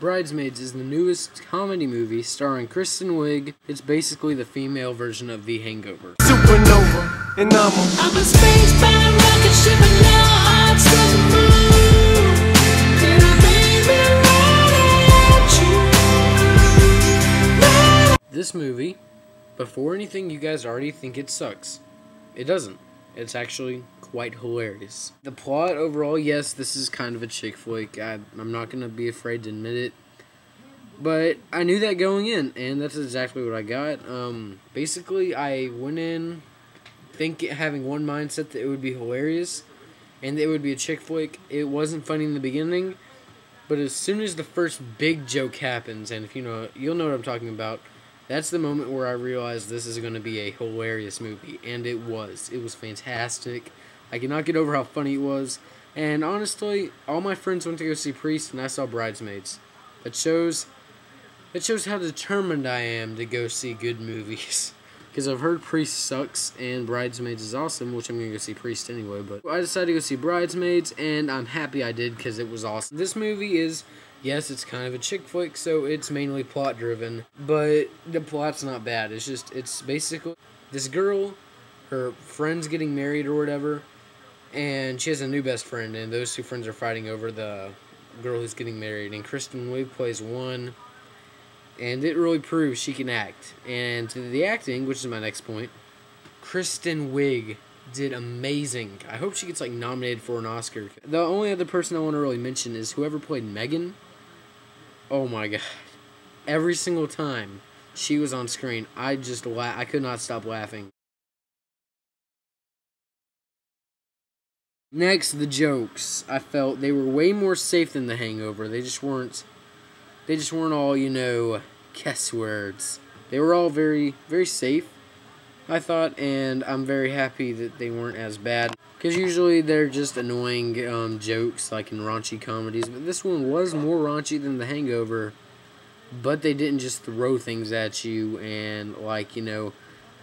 Bridesmaids is the newest comedy movie starring Kristen Wiig. It's basically the female version of The Hangover. Supernova, and I'm a space-bound rocket ship and now hearts doesn't move. And I made me run at you. This movie, before anything, you guys already think it sucks. It doesn't. It's actually quite hilarious. The plot overall, yes, this is kind of a chick flick. I'm not going to be afraid to admit it. But I knew that going in, and that's exactly what I got. Basically, I went in having one mindset that it would be hilarious, and it would be a chick flick. It wasn't funny in the beginning, but as soon as the first big joke happens, and if you know, you'll know what I'm talking about, that's the moment where I realized this is going to be a hilarious movie, and it was. It was fantastic. I cannot get over how funny it was, and honestly, all my friends went to go see Priest, and I saw Bridesmaids. That shows how determined I am to go see good movies. Because I've heard Priest sucks, and Bridesmaids is awesome, which I'm going to go see Priest anyway, but I decided to go see Bridesmaids, and I'm happy I did, because it was awesome. This movie is, yes, it's kind of a chick flick, so it's mainly plot-driven, but the plot's not bad. It's basically this girl, her friend's getting married or whatever, and she has a new best friend, and those two friends are fighting over the girl who's getting married, and Kristen Wiig plays one, and it really proves she can act. And to the acting, which is my next point, Kristen Wiig did amazing. I hope she gets like nominated for an Oscar. The only other person I want to really mention is whoever played Megan. Oh my god. Every single time she was on screen, I could not stop laughing. Next, the jokes. I felt they were way more safe than The Hangover. They just weren't all, you know, guess words. They were all very, very safe, I thought, and I'm very happy that they weren't as bad. Because usually they're just annoying jokes, like in raunchy comedies, but this one was more raunchy than The Hangover, but they didn't just throw things at you and, like, you know,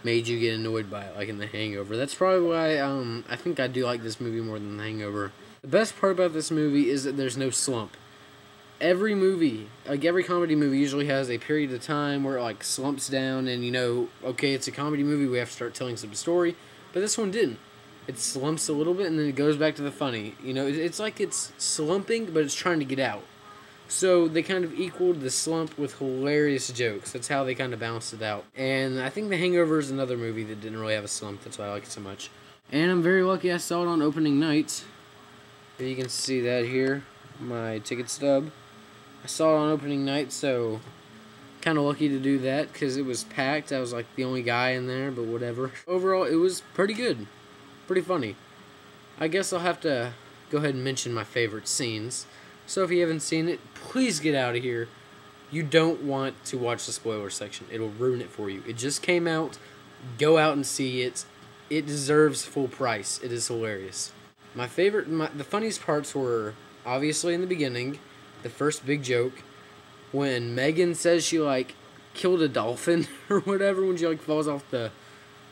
made you get annoyed by it, like in The Hangover. That's probably why I think I do like this movie more than The Hangover. The best part about this movie is that there's no slump. Every movie, like every comedy movie, usually has a period of time where it like slumps down and, you know, okay, it's a comedy movie, we have to start telling some story, but this one didn't. It slumps a little bit and then it goes back to the funny. You know, it's like it's slumping, but it's trying to get out. So they kind of equaled the slump with hilarious jokes. That's how they kind of balanced it out. And I think The Hangover is another movie that didn't really have a slump. That's why I like it so much. And I'm very lucky I saw it on opening night. You can see that here, my ticket stub. I saw it on opening night, so kind of lucky to do that because it was packed. I was like the only guy in there, but whatever. Overall, it was pretty good. Pretty funny. I guess I'll have to go ahead and mention my favorite scenes. So if you haven't seen it, please get out of here. You don't want to watch the spoiler section. It'll ruin it for you. It just came out. Go out and see it. It deserves full price. It is hilarious. The funniest parts were obviously in the beginning. The first big joke. When Megan says she like killed a dolphin or whatever when she like falls off the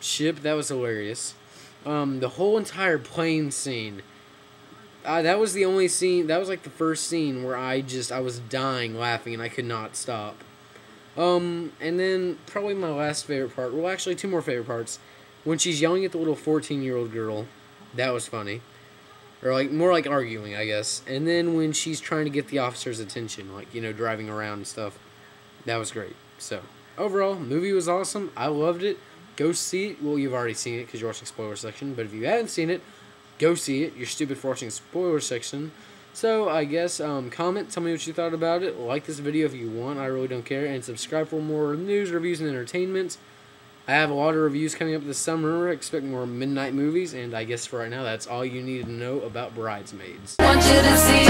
ship. That was hilarious. The whole entire plane scene. That was the only scene, that was like the first scene where I was dying laughing and I could not stop. And then probably my last favorite part, well actually two more favorite parts, when she's yelling at the little 14-year-old girl, that was funny. Or like, more like arguing, I guess. And then when she's trying to get the officer's attention, like, you know, driving around and stuff, that was great. So, overall, movie was awesome, I loved it, go see it, well you've already seen it because you're watching spoiler section, but if you haven't seen it, go see it. You're stupid for watching spoiler section. So, I guess, comment, tell me what you thought about it. Like this video if you want, I really don't care. And subscribe for more news, reviews, and entertainment. I have a lot of reviews coming up this summer. Expect more midnight movies. And I guess for right now, that's all you need to know about Bridesmaids. Want you to see